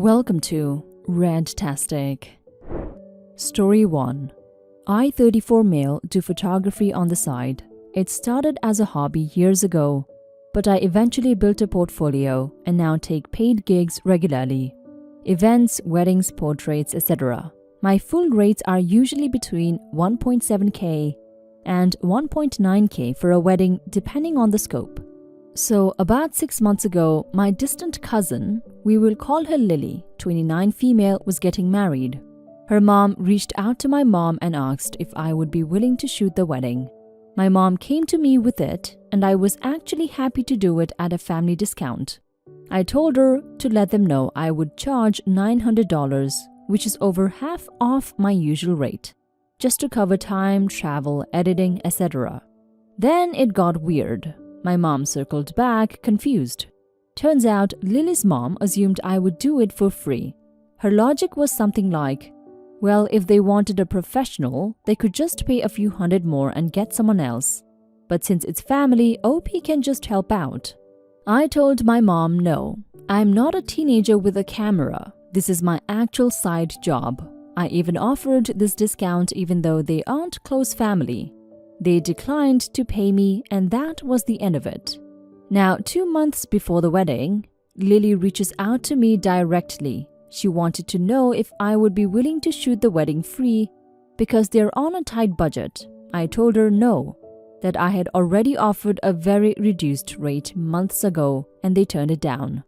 Welcome to Redtastic. Story 1. I, 34 male, do photography on the side. It started as a hobby years ago, but I eventually built a portfolio and now take paid gigs regularly. Events, weddings, portraits, etc. My full rates are usually between 1.7k and 1.9k for a wedding depending on the scope. So about 6 months ago, my distant cousin, we will call her Lily, 29 female, was getting married. Her mom reached out to my mom and asked if I would be willing to shoot the wedding. My mom came to me with it, and I was actually happy to do it at a family discount. I told her to let them know I would charge $900, which is over half off my usual rate, just to cover time, travel, editing, etc. Then it got weird. My mom circled back, confused. Turns out Lily's mom assumed I would do it for free. Her logic was something like, well, if they wanted a professional, they could just pay a few hundred more and get someone else. But since it's family, OP can just help out. I told my mom no. I'm not a teenager with a camera. This is my actual side job. I even offered this discount even though they aren't close family. They declined to pay me, and that was the end of it. Now, 2 months before the wedding, Lily reaches out to me directly. She wanted to know if I would be willing to shoot the wedding free because they're on a tight budget. I told her no, that I had already offered a very reduced rate months ago and they turned it down.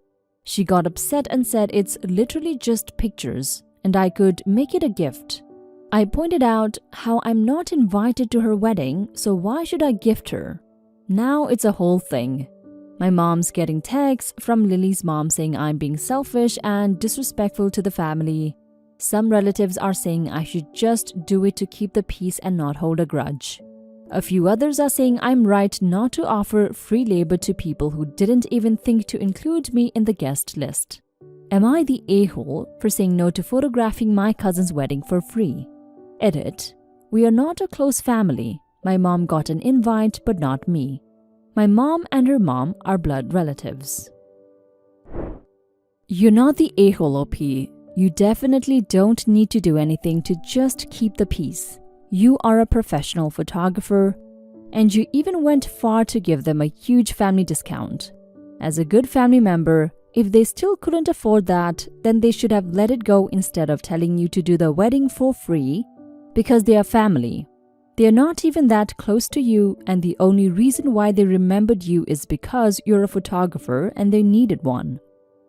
She got upset and said it's literally just pictures and I could make it a gift. I pointed out how I'm not invited to her wedding, so why should I gift her? Now it's a whole thing. My mom's getting texts from Lily's mom saying I'm being selfish and disrespectful to the family. Some relatives are saying I should just do it to keep the peace and not hold a grudge. A few others are saying I'm right not to offer free labor to people who didn't even think to include me in the guest list. Am I the a-hole for saying no to photographing my cousin's wedding for free? Edit. We are not a close family. My mom got an invite, but not me. My mom and her mom are blood relatives. You're not the a-hole, OP. You definitely don't need to do anything to just keep the peace. You are a professional photographer, and you even went far to give them a huge family discount. As a good family member, if they still couldn't afford that, then they should have let it go instead of telling you to do the wedding for free because they are family. They are not even that close to you, and the only reason why they remembered you is because you're a photographer and they needed one.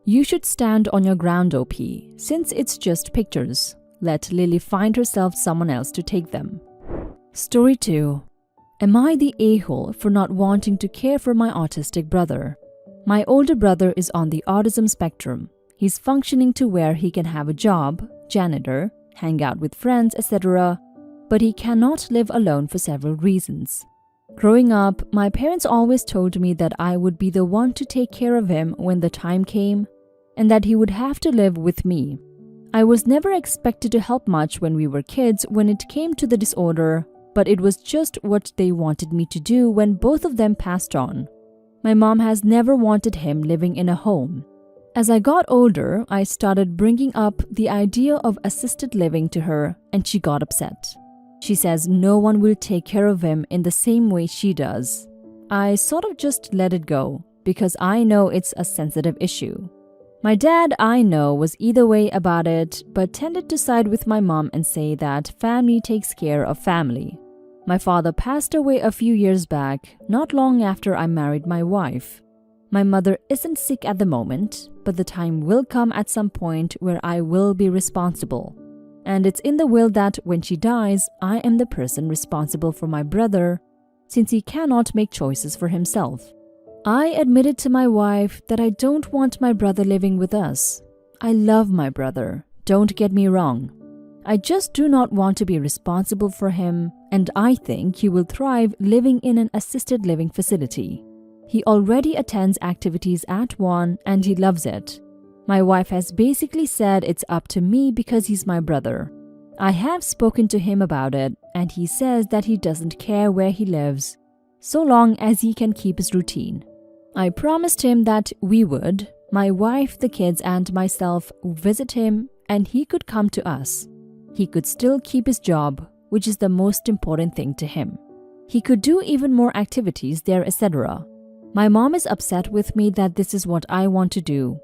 You should stand on your ground, OP, since it's just pictures. Let Lily find herself someone else to take them. Story 2. Am I the a-hole for not wanting to care for my autistic brother? My older brother is on the autism spectrum. He's functioning to where he can have a job, janitor, hang out with friends, etc., but he cannot live alone for several reasons. Growing up, my parents always told me that I would be the one to take care of him when the time came, and that he would have to live with me. I was never expected to help much when we were kids when it came to the disorder, but it was just what they wanted me to do when both of them passed on. My mom has never wanted him living in a home. As I got older, I started bringing up the idea of assisted living to her, and she got upset. She says no one will take care of him in the same way she does. I sort of just let it go, because I know it's a sensitive issue. My dad, I know, was either way about it, but tended to side with my mom and say that family takes care of family. My father passed away a few years back, not long after I married my wife. My mother isn't sick at the moment, but the time will come at some point where I will be responsible. And it's in the will that when she dies, I am the person responsible for my brother, since he cannot make choices for himself. I admitted to my wife that I don't want my brother living with us. I love my brother, don't get me wrong. I just do not want to be responsible for him, and I think he will thrive living in an assisted living facility. He already attends activities at one and he loves it. My wife has basically said it's up to me because he's my brother. I have spoken to him about it, and he says that he doesn't care where he lives, so long as he can keep his routine. I promised him that we would, My wife, the kids, and myself visit him, and he could come to us. He could still keep his job, which is the most important thing to him. He could do even more activities there, etc. My mom is upset with me that this is what I want to do.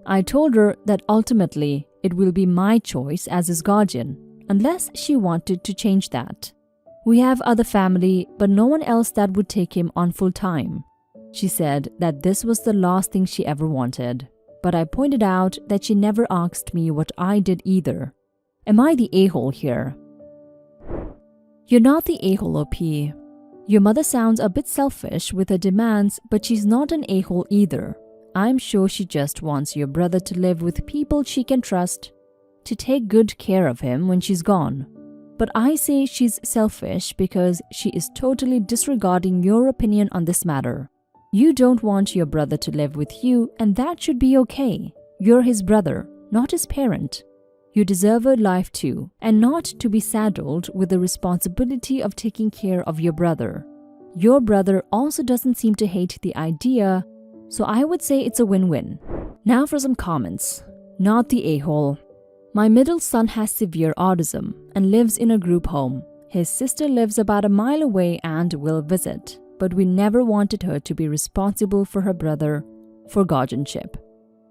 I told her that ultimately it will be my choice as his guardian, unless she wanted to change that. We have other family, but no one else that would take him on full time. She said that this was the last thing she ever wanted, but I pointed out that she never asked me what I did either. Am I the a-hole here? You're not the a-hole, OP. Your mother sounds a bit selfish with her demands, but she's not an a-hole either. I'm sure she just wants your brother to live with people she can trust, to take good care of him when she's gone. But I say she's selfish because she is totally disregarding your opinion on this matter. You don't want your brother to live with you, and that should be okay. You're his brother, not his parent. You deserve a life too, and not to be saddled with the responsibility of taking care of your brother. Your brother also doesn't seem to hate the idea, so I would say it's a win-win. Now for some comments. Not the a-hole. My middle son has severe autism and lives in a group home. His sister lives about a mile away and will visit, but we never wanted her to be responsible for her brother for guardianship.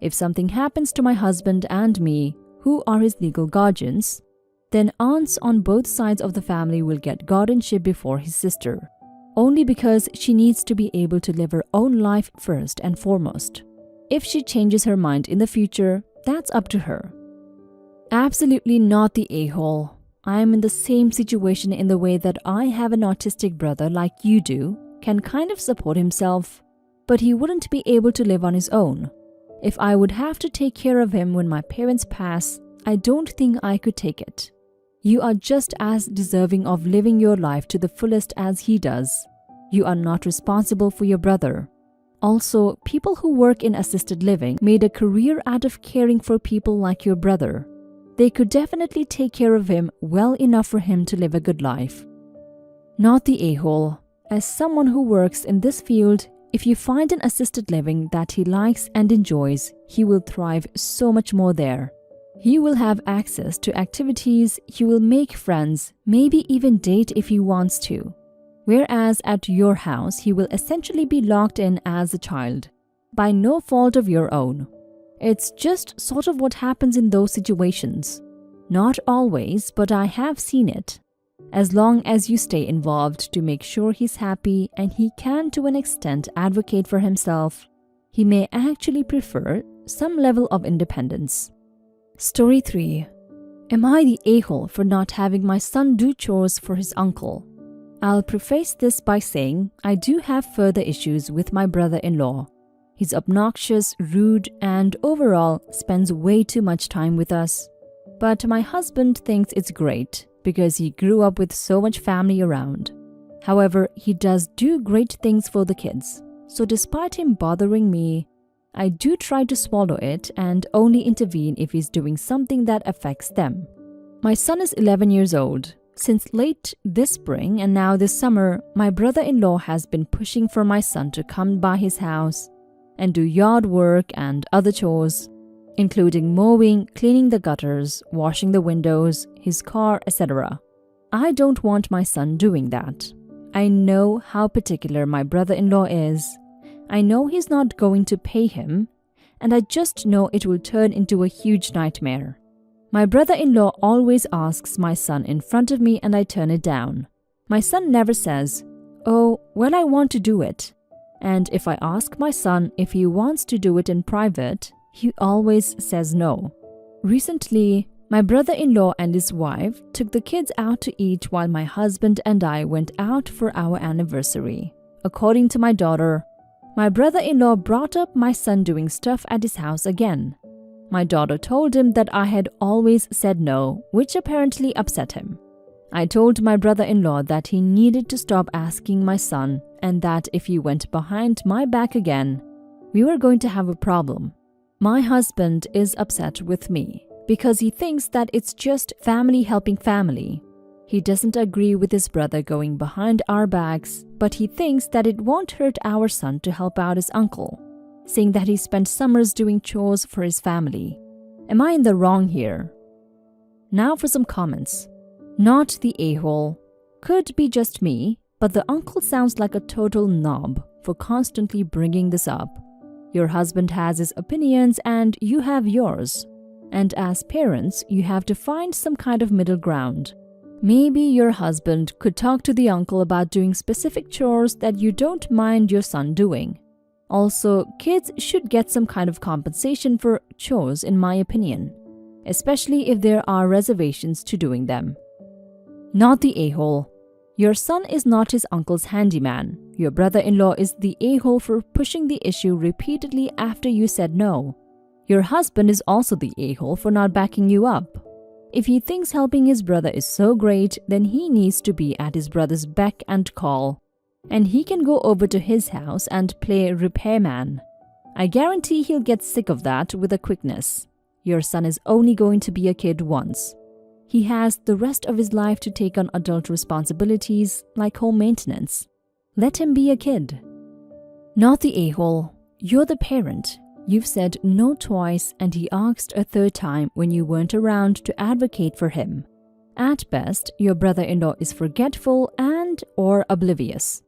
If something happens to my husband and me, who are his legal guardians, then aunts on both sides of the family will get guardianship before his sister, only because she needs to be able to live her own life first and foremost. If she changes her mind in the future, that's up to her. Absolutely not the a-hole. I am in the same situation in the way that I have an autistic brother like you do, can kind of support himself, but he wouldn't be able to live on his own. If I would have to take care of him when my parents pass, I don't think I could take it. You are just as deserving of living your life to the fullest as he does. You are not responsible for your brother. Also, people who work in assisted living made a career out of caring for people like your brother. They could definitely take care of him well enough for him to live a good life. Not the a-hole. As someone who works in this field, if you find an assisted living that he likes and enjoys, he will thrive so much more there. He will have access to activities, he will make friends, maybe even date if he wants to. Whereas at your house, he will essentially be locked in as a child, by no fault of your own. It's just sort of what happens in those situations. Not always, but I have seen it. As long as you stay involved to make sure he's happy and he can to an extent advocate for himself, he may actually prefer some level of independence. Story 3. Am I the a-hole for not having my son do chores for his uncle? I'll preface this by saying I do have further issues with my brother-in-law. He's obnoxious, rude, and overall spends way too much time with us. But my husband thinks it's great because he grew up with so much family around. However, he does do great things for the kids. So despite him bothering me, I do try to swallow it and only intervene if he's doing something that affects them. My son is 11 years old. Since late this spring and now this summer, my brother-in-law has been pushing for my son to come by his house and do yard work and other chores, including mowing, cleaning the gutters, washing the windows, his car, etc. I don't want my son doing that. I know how particular my brother-in-law is. I know he's not going to pay him, and I just know it will turn into a huge nightmare. My brother-in-law always asks my son in front of me and I turn it down. My son never says, "Oh, well, I want to do it." And if I ask my son if he wants to do it in private, he always says no. Recently, my brother-in-law and his wife took the kids out to eat while my husband and I went out for our anniversary. According to my daughter, my brother-in-law brought up my son doing stuff at his house again. My daughter told him that I had always said no, which apparently upset him. I told my brother-in-law that he needed to stop asking my son and that if he went behind my back again, we were going to have a problem. My husband is upset with me because he thinks that it's just family helping family. He doesn't agree with his brother going behind our backs, but he thinks that it won't hurt our son to help out his uncle. saying that he spent summers doing chores for his family. Am I in the wrong here? Now for some comments. Not the a-hole. Could be just me, but the uncle sounds like a total knob for constantly bringing this up. Your husband has his opinions and you have yours. And as parents, you have to find some kind of middle ground. Maybe your husband could talk to the uncle about doing specific chores that you don't mind your son doing. Also, kids should get some kind of compensation for chores, in my opinion, especially if there are reservations to doing them. Not the a-hole. Your son is not his uncle's handyman. Your brother-in-law is the a-hole for pushing the issue repeatedly after you said no. Your husband is also the a-hole for not backing you up. If he thinks helping his brother is so great, then he needs to be at his brother's beck and call. And he can go over to his house and play repairman. I guarantee he'll get sick of that with a quickness. Your son is only going to be a kid once. He has the rest of his life to take on adult responsibilities like home maintenance. Let him be a kid. Not the a-hole. You're the parent. You've said no twice and he asked a third time when you weren't around to advocate for him. At best, your brother-in-law is forgetful and/or oblivious.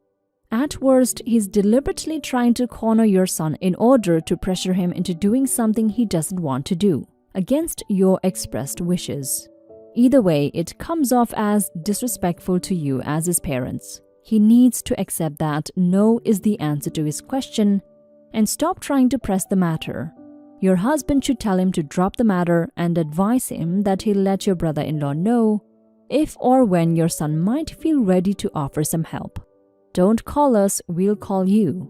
At worst, he's deliberately trying to corner your son in order to pressure him into doing something he doesn't want to do, against your expressed wishes. Either way, it comes off as disrespectful to you as his parents. He needs to accept that no is the answer to his question and stop trying to press the matter. Your husband should tell him to drop the matter and advise him that he'll let your brother-in-law know if or when your son might feel ready to offer some help. Don't call us, we'll call you.